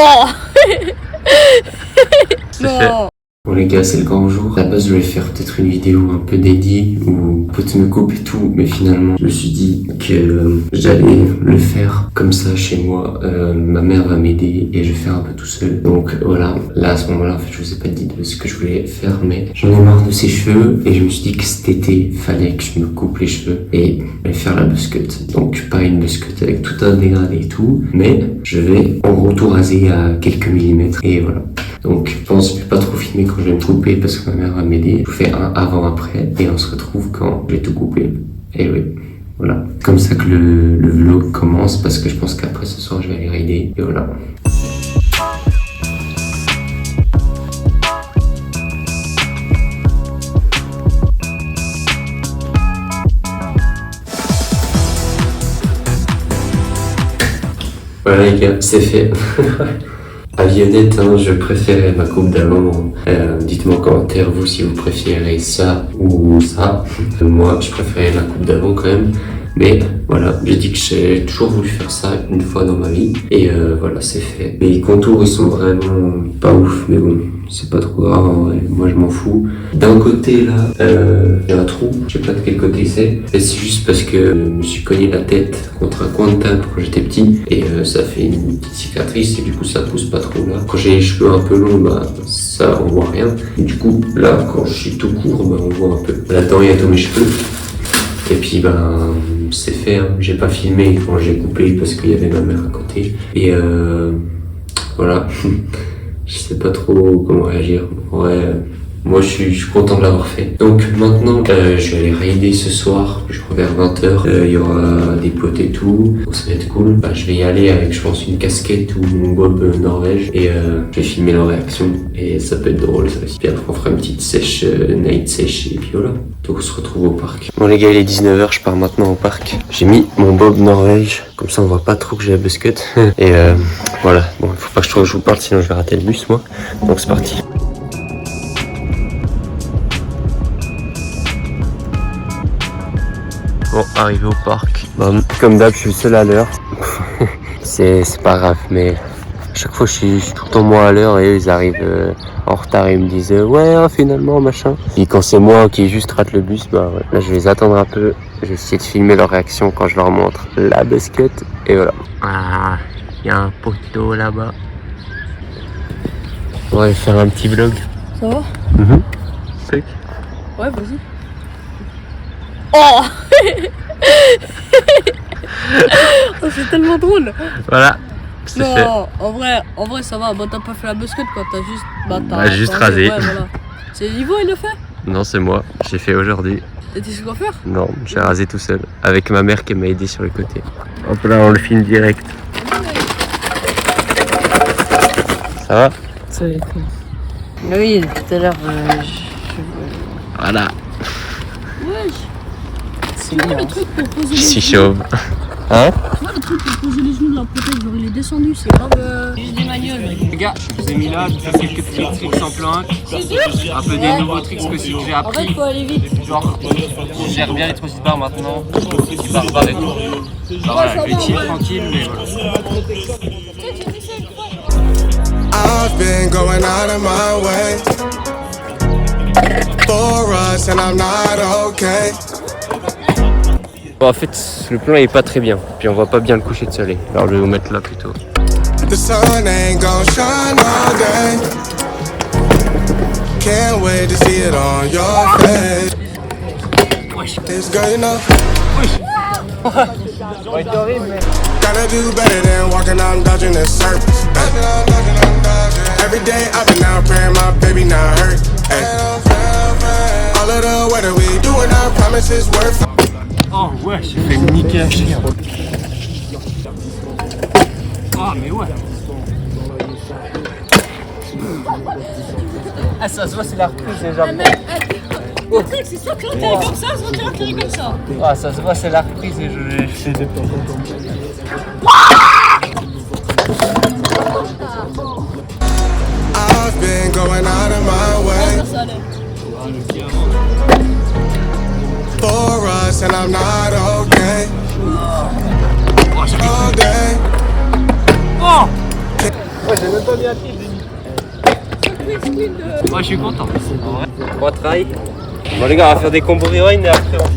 Oh. Non. Bon les gars, c'est le grand jour. À la base, je voulais faire peut-être une vidéo un peu dédiée où pote me coupe et tout, mais finalement, je me suis dit que j'allais le faire comme ça chez moi. Ma mère va m'aider et je vais faire un peu tout seul. Donc voilà, là à ce moment-là, en fait, je vous ai pas dit de ce que je voulais faire, mais j'en ai marre de ses cheveux et je me suis dit que cet été, fallait que je me coupe les cheveux et aller faire la buzzcut. Donc pas une buzzcut avec tout un dégradé et tout, mais je vais en gros tout raser à quelques millimètres et voilà. Donc je pense que je vais pas trop filmer quand je vais me couper parce que ma mère va m'aider. Je vous fais un avant-après et on se retrouve quand je vais tout couper. Et oui, voilà. Comme ça que le vlog commence parce que je pense qu'après ce soir je vais aller rider et voilà. Voilà les gars, c'est fait. Avis honnête, hein, je préférais ma coupe d'avant. Dites-moi en commentaire, vous, si vous préférez ça ou ça. Moi, je préférais la coupe d'avant quand même. Mais voilà, j'ai dit que j'ai toujours voulu faire ça une fois dans ma vie. Et voilà, c'est fait. Les contours, ils sont vraiment pas ouf. Mais bon, c'est pas trop grave en vrai. Moi, je m'en fous. D'un côté, là, il y a un trou. Je sais pas de quel côté c'est. Et c'est juste parce que je me suis cogné la tête contre un coin de table quand j'étais petit. Et ça fait une petite cicatrice. Et du coup, ça pousse pas trop là. Quand j'ai les cheveux un peu longs, bah, ça, on voit rien. Et du coup, là, quand je suis tout court, bah, on voit un peu. Là-dedans, il y a tous mes cheveux. Et puis, ben, c'est fait, hein. J'ai pas filmé quand j'ai coupé parce qu'il y avait ma mère à côté. Et voilà, je sais pas trop comment réagir. Ouais, moi je suis content de l'avoir fait. Donc maintenant, je vais aller rider ce soir, je crois vers 20h. Il y aura des potes et tout, donc ça va être cool. Bah, je vais y aller avec, je pense, une casquette ou mon bob Norvège. Et je vais filmer leur réaction. Et ça peut être drôle, ça aussi. Puis après, on fera une petite sèche, night sèche, et puis voilà. Donc on se retrouve au parc. Bon les gars, il est 19h, je pars maintenant au parc. J'ai mis mon bob Norvège, comme ça on voit pas trop que j'ai la buzzcut. Et voilà, bon il faut pas que je vous parle sinon je vais rater le bus moi. Donc c'est parti. Bon, arrivé au parc. Bon, comme d'hab, je suis seul à l'heure. c'est pas grave, mais à chaque fois je suis tout le temps moi à l'heure et eux, ils arrivent en retard et ils me disent ouais finalement machin. Et quand c'est moi qui juste rate le bus, bah ouais. Là je vais les attendre un peu. Je vais essayer de filmer leur réaction quand je leur montre la buzzcut et voilà. Ah, il y a un poteau là-bas. On va aller faire un petit vlog. Ça va? Ouais, vas-y. Oh. Oh, c'est tellement drôle. Voilà. C'est fait. En vrai ça va. Bah t'as pas fait la buzzcut quoi. T'as juste, t'as juste rasé. Ouais, voilà. C'est Ivo il le fait? Non, c'est moi. J'ai fait aujourd'hui. T'étais chez le coiffeur? Non, j'ai rasé tout seul. Avec ma mère qui m'a aidé sur le côté. Hop là, on le filme direct. Ça va? Ça va être cool. Oui, tout à l'heure, Voilà. Ouais. C'est quoi le truc pour poser les Je suis genoux? chauve. Hein? Tu vois le truc pour poser les genoux de la prothèse, genre il est descendu, c'est grave. Juste des magnoles. Les gars, je vous ai mis là, je fais quelques petits tricks en planque. Un peu des nouveaux tricks aussi que j'ai En fait, appris. faut aller vite. Genre, je gère bien les trottoirs barres maintenant. Les barres et tout. Bah voilà, je vais chill tranquille, mais voilà. I've been going out of my way for us and I'm not okay. Bon, en fait, le plan est pas très bien. Puis on voit pas bien le coucher de soleil. Alors je vais vous mettre là plutôt. The sun ain't gonna shine all day. Can't wait to see it on your face. This girl, you know. Gotta do better than walking out and dodging the surface. Every day I've been out praying my baby not hurt. All of the weather we doing our promises worth. Oh ouais, j'ai fait me niquer la chien. Ah mais ouais. Ah ça se voit, c'est la reprise déjà. Le truc, c'est soit que l'intérêt comme ça, soit que l'intérêt comme ça. Ah ça se voit, c'est la reprise et je fais des temps. I've been going out of my way for us and I'm not okay. All day. Oh Ouais, j'ai même pas mis un pied, moi je suis content. En vrai, 3 tries. Bon les gars, on va faire des combos rewind et après on...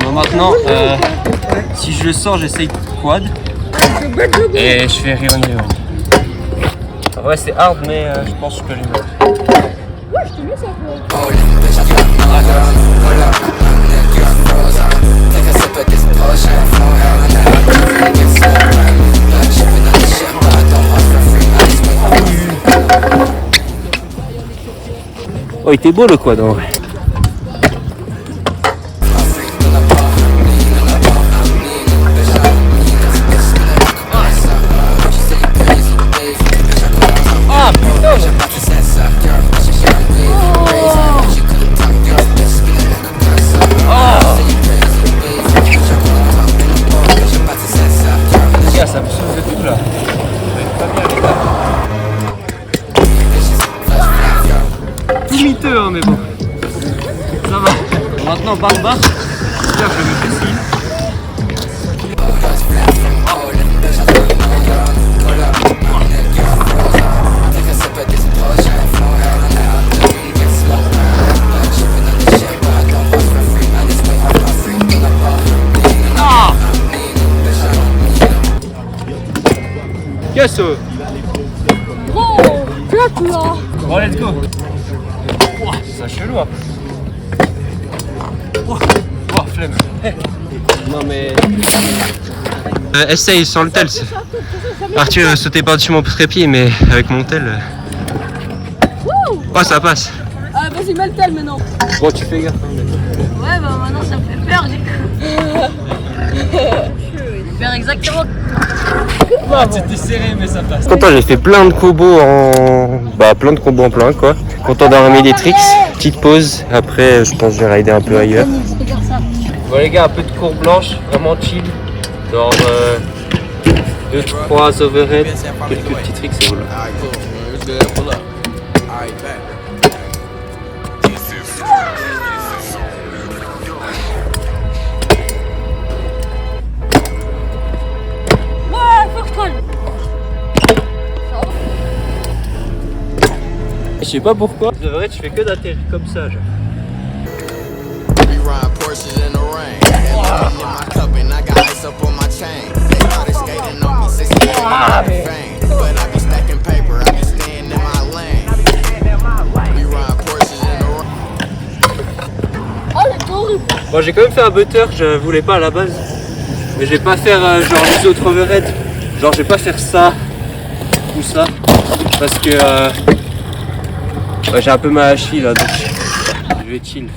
Bon maintenant, si je le sors, j'essaye quad. Et je fais rewind. En vrai c'est hard mais je pense que je peux les mettre. Ouais, je te mets ça quoi. Oh, il était beau le quad en vrai. Ah putain! Ça me sauve de tout là. Pas bien les gars. Limiteux hein mais bon. Ça va. Bon, maintenant barre bas. J'espère que je vais me faire Yes! Oh, claque là. Bon, let's go! Wow, c'est chelou hein! Wow, flemme! Hey. Non mais. Essaye sans le tel. Arthur sautait par-dessus mon trépied, mais avec mon tel. Oh, ça passe! Ah, vas-y, mets le tel maintenant. Bon, tu fais gaffe. Ouais, bah maintenant ça me fait peur, du coup. Faire exactement. Ah, c'était serré, mais ça passe. Content, j'ai fait plein de combos en. Plein de combos en plein quoi. Content d'avoir mis des tricks. Petite pause. Après, je pense que je vais rider un peu ailleurs. Bon, les gars, un peu de courbe blanche. Vraiment chill. Genre 2-3 overhead. Quelques petits tricks, c'est cool. Je sais pas pourquoi. De vrai, tu fais que d'atterrir comme ça, genre. Bon, j'ai quand même fait un butter, je voulais pas à la base. Mais je vais pas faire genre les autres overhead. Genre, je vais pas faire ça ou ça. Parce que j'ai un peu mal à la cheville là, donc je vais chill.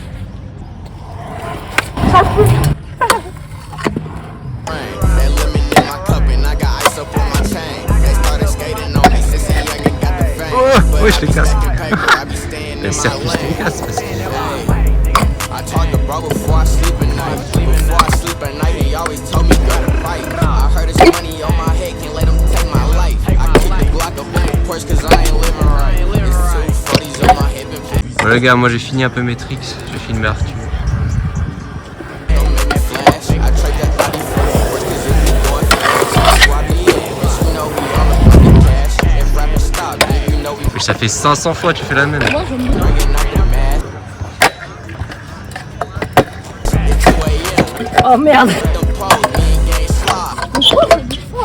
Oh, oui, je les casse. Mais certes, je les casse parce que... Bon les gars, moi j'ai fini un peu mes tricks, j'ai filmé Arthur. Ça fait 500 fois que tu fais la même. Moi, j'aime bien. Oh merde. Pourquoi c'est du froid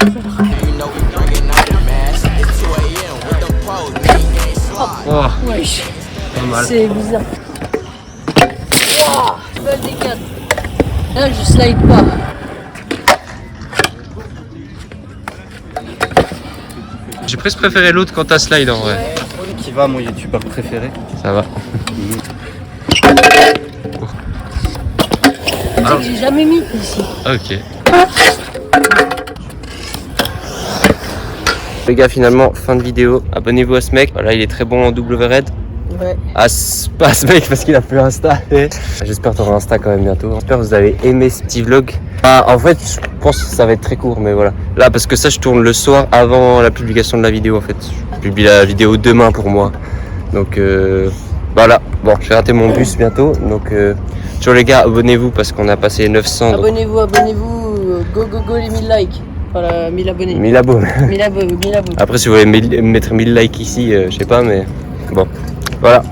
Oh, wesh. pas mal. C'est bizarre. Wow, je me décale. Là, je slide pas. J'ai presque préféré l'autre quand t'as slide en vrai. Qui va mon youtubeur préféré? Ça va. Ah. J'ai jamais mis ici. Ok. Les gars, finalement, fin de vidéo. Abonnez-vous à ce mec. Voilà, il est très bon en double overhead. Ouais. Pas ce mec parce qu'il a plus Insta. J'espère que tu auras Insta quand même bientôt. J'espère que vous avez aimé ce petit vlog. En fait, je pense que ça va être très court, mais voilà. Là, parce que ça, je tourne le soir avant la publication de la vidéo en fait. Je publie la vidéo demain pour moi. Donc voilà, bon, je vais rater mon bus bientôt. Donc ciao les gars, abonnez-vous parce qu'on a passé 900. Donc... Abonnez-vous, go les 1000 likes. Voilà, 1000 abonnés. 1000 abonnés. 1000 abonnés. Après si vous voulez mettre 1000 likes ici, je sais pas, mais bon, voilà.